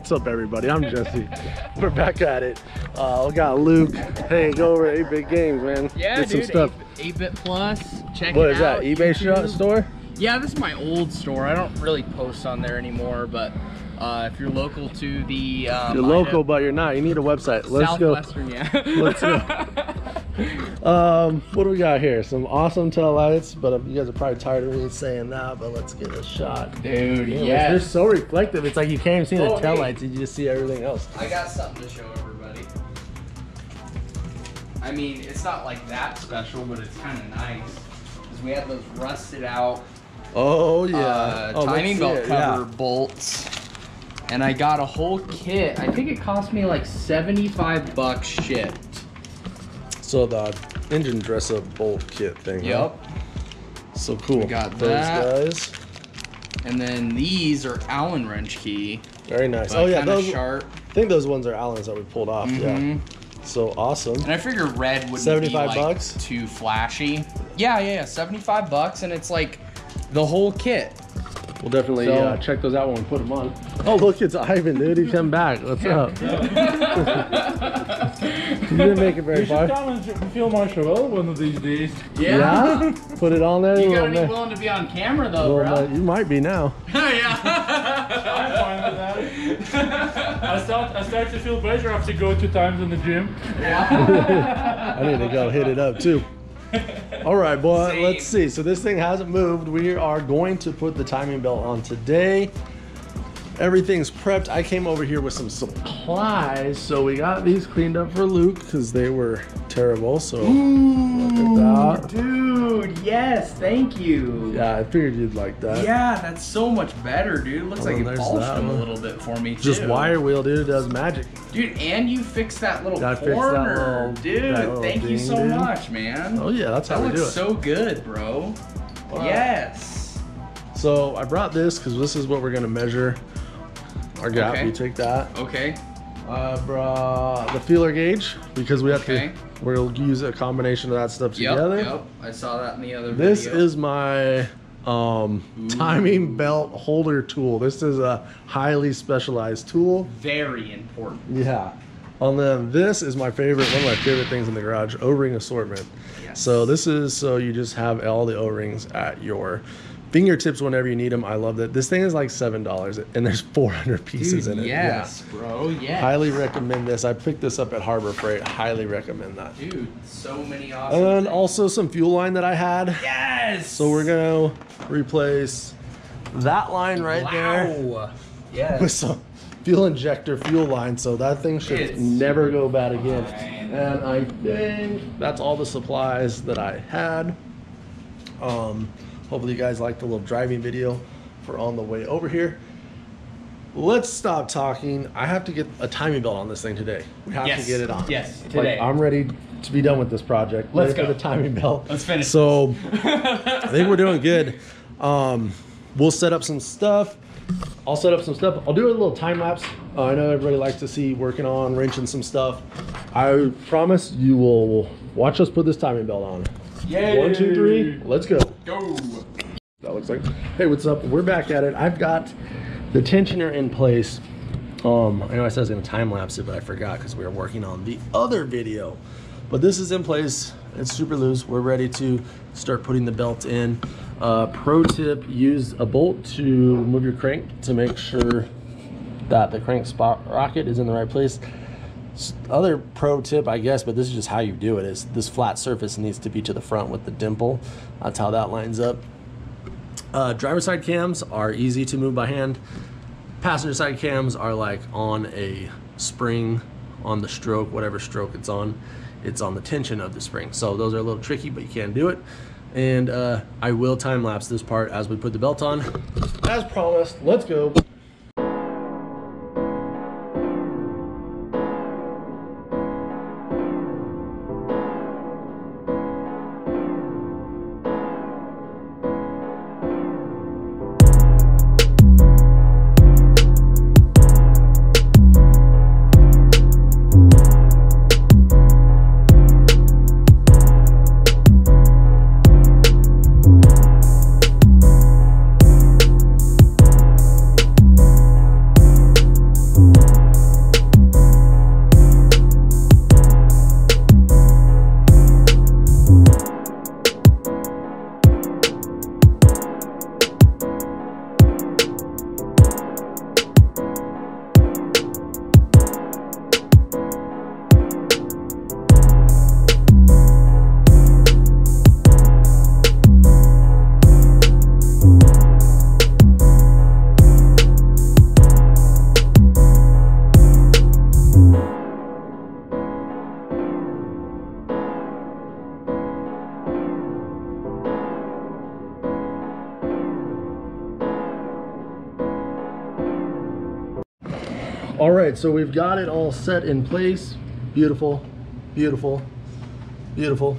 What's up, everybody? I'm Jesse. We're back at it. We got Luke. Hey, go over 8-Bit Games, man. Yeah, get dude, some stuff. 8-Bit Plus. Check it out. What is that? eBay store? Yeah, this is my old store. I don't really post on there anymore, but if you're local to the you're local, but you're not. You need a website. Let's Southwestern, go. Yeah. Let's go. What do we got here? Some awesome tail lights, but you guys are probably tired of me saying that, but let's get a shot. Dude, yeah. They're so reflective. It's like you can't even see the tail lights, you just see everything else. I got something to show everybody. I mean, it's not like that special, but it's kind of nice. Because we have those rusted out timing belt cover bolts. And I got a whole kit. I think it cost me like 75 bucks shipped. So the engine dress up bolt kit thing. Yep. Huh? So cool. We got those that. guys. And then these are Allen wrench key. Very nice. Oh yeah, those sharp. I think those ones are Allen's that we pulled off. Yeah. So awesome. And I figure red wouldn't 75 be like bucks? Too flashy. Yeah, 75 bucks, and it's like the whole kit. We'll definitely check those out when we put them on. Oh, look, it's Ivan, dude. He come back. What's up? You didn't make it very far. You should come and film our show one of these days. Yeah? Put it on there. You gotta be willing to be on camera, though, bro. You might be now. Yeah. I'm fine with that. I start to feel better after go 2 times in the gym. Yeah. I need to go hit it up, too. All right, boy, Same. Let's see. So this thing hasn't moved. We are going to put the timing belt on today. Everything's prepped. I came over here with some supplies. So we got these cleaned up for Luke because they were terrible. So look at that. Dude, yes, thank you. Yeah, I figured you'd like that. Yeah, that's so much better, dude. Looks like it polished them a little bit for me, too. Just wire wheel, dude. It does magic. Dude, and you fixed that little corner. Dude, thank you so much, man. Oh, yeah, that's how we do it. That looks so good, bro. Wow. Yes. So I brought this because this is what we're going to measure our gap. Okay. You take that. Okay. I brought the feeler gauge because we have to. We'll use a combination of that stuff together. Yep. I saw that in the other video. This is my timing belt holder tool. This is a highly specialized tool. Very important. Yeah. And then this is my favorite, one of my favorite things in the garage, O-ring assortment. Yes. So this is so you just have all the O-rings at your fingertips whenever you need them. I love that. This thing is like $7 and there's 400 pieces in it. Yes, bro. Yes. Highly recommend this. I picked this up at Harbor Freight. Highly recommend that. Dude, so many awesome And things. also some fuel line that I had. Yes. So we're gonna replace that line right there Yes. with some fuel injector fuel line. So that thing should never go bad again. And I think that's all the supplies that I had. Hopefully you guys liked the little driving video for on the way over here. Let's stop talking. I have to get a timing belt on this thing today. We have to get it on. Yes, today. Like, I'm ready to be done with this project. Let's go. For the timing belt. Let's finish. So I think we're doing good. We'll set up some stuff. I'll set up some stuff. I'll do a little time lapse. I know everybody likes to see working on wrenching some stuff. I promise you will watch us put this timing belt on. Yay. 1, 2, 3, let's go. Go. That looks like. Hey, what's up? We're back at it. I've got the tensioner in place. I know I said I was gonna time lapse it, but I forgot because we were working on the other video. But this is in place. It's super loose. We're ready to start putting the belt in. Pro tip: use a bolt to move your crank to make sure that the crank sprocket is in the right place. Other pro tip, I guess, but this is just how you do it, is this flat surface needs to be to the front with the dimple. That's how that lines up. Driver side cams are easy to move by hand. Passenger side cams are like on a spring on the stroke, whatever stroke it's on the tension of the spring. So those are a little tricky, but you can do it. And I will time lapse this part as we put the belt on. As promised, let's go. All right, so we've got it all set in place. Beautiful, beautiful, beautiful.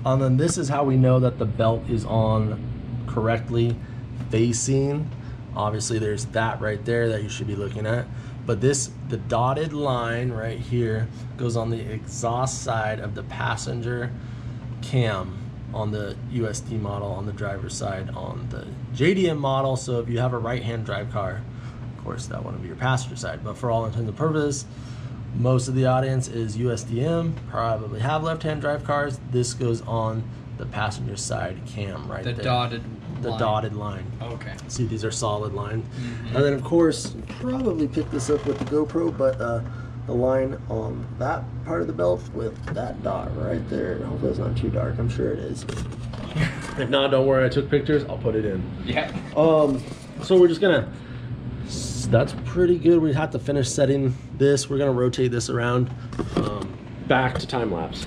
And then this is how we know that the belt is on correctly facing. Obviously there's that right there that you should be looking at. But this, the dotted line right here goes on the exhaust side of the passenger cam on the USD model on the driver's side on the JDM model. So if you have a right-hand drive car, of course that wouldn't be your passenger side, but for all intents and purposes, most of the audience is USDM, probably have left-hand drive cars. This goes on the passenger side cam right there. The dotted line. Okay. See, these are solid lines. And then of course, probably pick this up with the GoPro, but the line on that part of the belt with that dot right there. I hope it's not too dark. I'm sure it is. If not, don't worry. I took pictures. I'll put it in. Yeah. So we're just gonna. That's pretty good. We have to finish setting this. We're gonna rotate this around back to time lapse.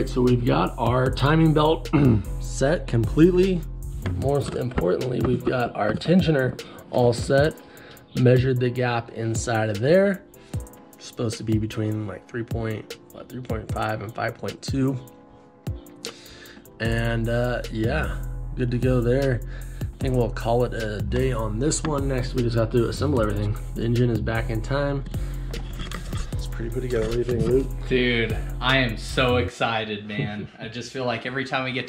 So we've got our timing belt set completely. Most importantly, we've got our tensioner all set. Measured the gap inside of there. It's supposed to be between like 3.5 and 5.2. And yeah, good to go there. I think we'll call it a day on this one. Next, we just have to assemble everything. The engine is back in time. Pretty put together. What do you think, Luke? Dude, I am so excited, man. I just feel like every time we get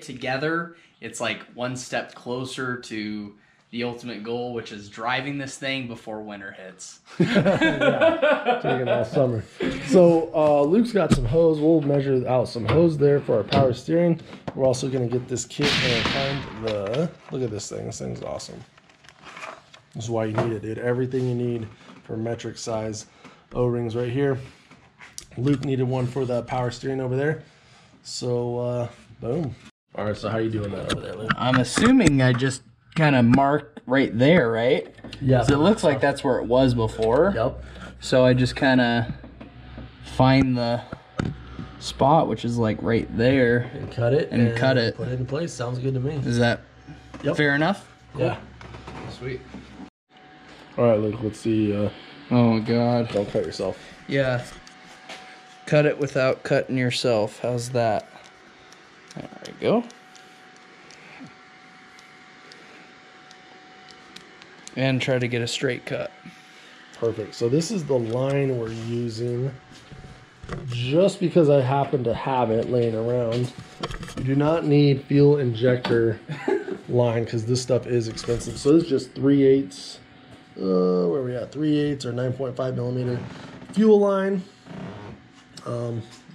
together, it's like one step closer to the ultimate goal, which is driving this thing before winter hits. Yeah, taking all summer. So Luke's got some hose. We'll measure out some hose there for our power steering. We're also going to get this kit and find the. Look at this thing. This thing's awesome. This is why you need it, dude. Everything you need for metric size. O-rings right here. Luke needed one for the power steering over there. So, boom. All right, so how you doing that over there, Luke? I'm assuming I just kind of mark right there, right? Yeah. So it looks like that's where it was before. Yep. So I just kind of find the spot, which is like right there. And cut it. And cut it. Put it in place. Sounds good to me. Is that fair enough? Cool. Yeah. Sweet. All right, Luke, let's see. Oh my God. Don't cut yourself. Yeah. Cut it without cutting yourself. How's that? There we go. And try to get a straight cut. Perfect. So this is the line we're using just because I happen to have it laying around. You do not need fuel injector line because this stuff is expensive. So this is just 3/8. Where are we at? 3/8 or 9.5 millimeter fuel line.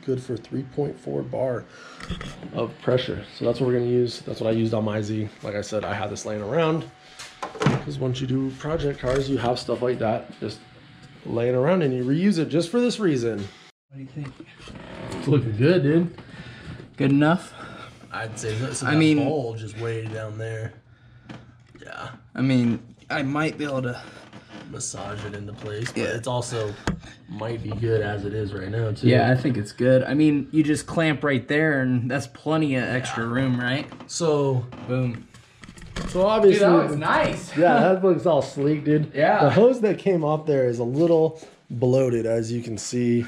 Good for 3.4 bar of pressure. So that's what we're gonna use. That's what I used on my Z. Like I said, I have this laying around because once you do project cars, you have stuff like that just laying around and you reuse it just for this reason. What do you think? It's looking good, dude. Good enough? I'd say this. I mean, bowl just way down there. Yeah. I mean, I might be able to massage it into place, but it's also might be good as it is right now too. Yeah, I think it's good. I mean, you just clamp right there and that's plenty of extra room, right? So boom. So obviously, dude, that looks nice. Yeah, that looks all sleek, dude. Yeah. The hose that came off there is a little bloated, as you can see.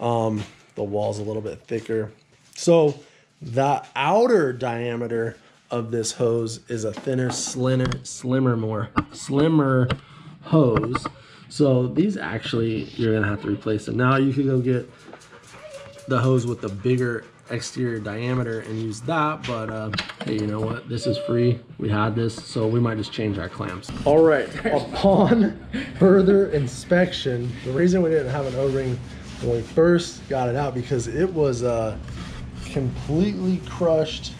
The wall's a little bit thicker. So the outer diameter of this hose is a thinner, slimmer hose. So these actually, you're gonna have to replace them. Now you could go get the hose with the bigger exterior diameter and use that, but hey, you know what? This is free. We had this, so we might just change our clamps. All right, upon further inspection, the reason we didn't have an O-ring when we first got it out because it was completely crushed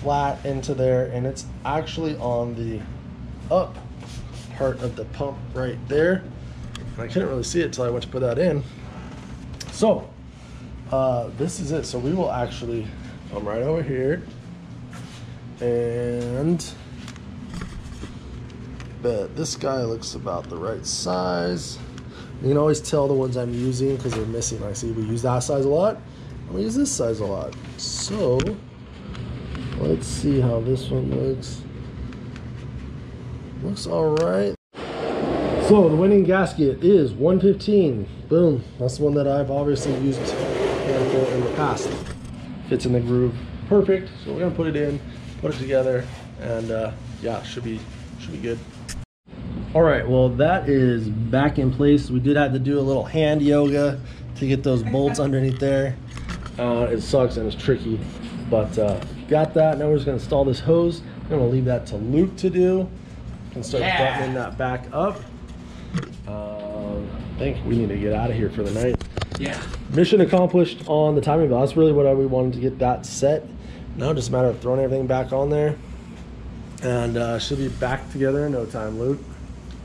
flat into there, and it's actually on the up part of the pump right there. And I couldn't really see it until I went to put that in. So this is it. So we will actually come right over here And bet this guy looks about the right size. You can always tell the ones I'm using because they're missing. Like, see, we use that size a lot, and we use this size a lot. So let's see how this one looks. Looks all right. So the winning gasket is 115. Boom. That's the one that I've obviously used a handful in the past. Fits in the groove perfect. So we're gonna put it in, put it together, and yeah, should be good. All right, well that is back in place. We did have to do a little hand yoga to get those bolts underneath there. It sucks and it's tricky, but got that. Now we're just gonna install this hose. I'm gonna leave that to Luke to do and start buttoning that back up. I think we need to get out of here for the night. Yeah. Mission accomplished on the timing belt. That's really what we wanted to get that set. Now just a matter of throwing everything back on there, and should be back together in no time, Luke.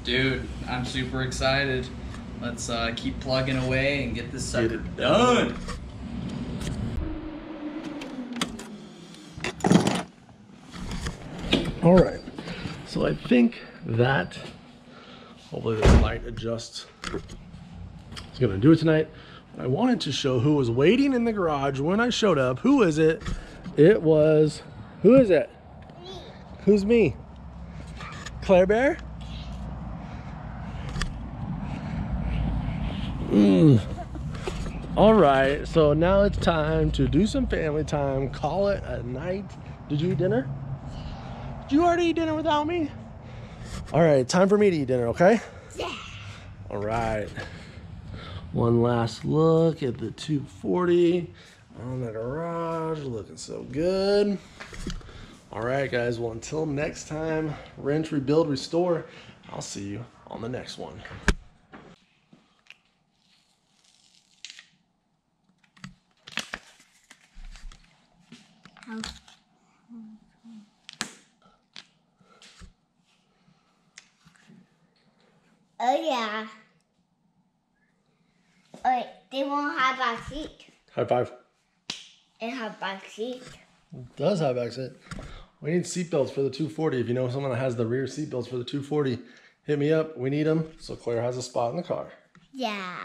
Dude, I'm super excited. Let's keep plugging away and get this sucker Get it done. All right, so I think that hopefully this light adjusts. It's gonna do it tonight. I wanted to show who was waiting in the garage when I showed up. Who is it? It was, who is it? Me. Who's me? Claire Bear? All right, so now it's time to do some family time, call it a night. Did you eat dinner? Did you already eat dinner without me? All right, time for me to eat dinner, okay? Yeah. All right. One last look at the 240 on the garage, looking so good. All right, guys, well, until next time, wrench, rebuild, restore. I'll see you on the next one. Oh yeah. Wait, they won't have back seat. High five. It have back seat. It does have exit. We need seatbelts for the 240. If you know someone that has the rear seatbelts for the 240, hit me up. We need them so Claire has a spot in the car. Yeah.